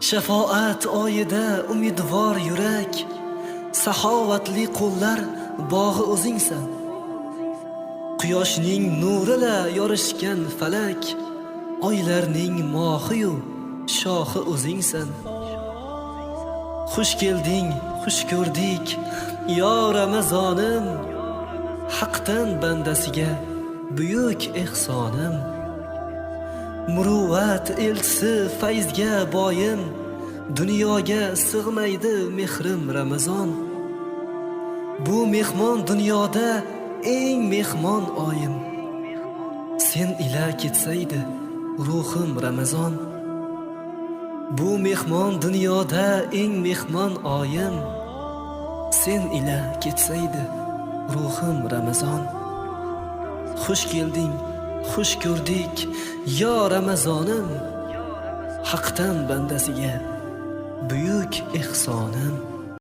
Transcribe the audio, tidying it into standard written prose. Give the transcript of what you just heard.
shafoat oyida umidvor yurak, saxovatli qo'llar bog'i o'zingsan. Quyoshning nurila yorishgan falak, oylarning mohi-yu shohi o'zingsan. Xush kelding, xush ko'rdik, yo Ramazonim, haqdan bandasiga buyuk ehsonim. Muruvvat elchisi fayzga boyim, dunyoga sig'maydi mehrim Ramazon. Bu mehmon dunyoda eng mehmon oyim, sen ila ketsaydi ruhim Ramazon. Bu mehmon dunyoda eng mehmon oyim, sen ila ketsaydi ruhim Ramazon. Xush kelding, xush ko'rdik, yo Ramazonim, haqdan bandasiga buyuk ehsonim.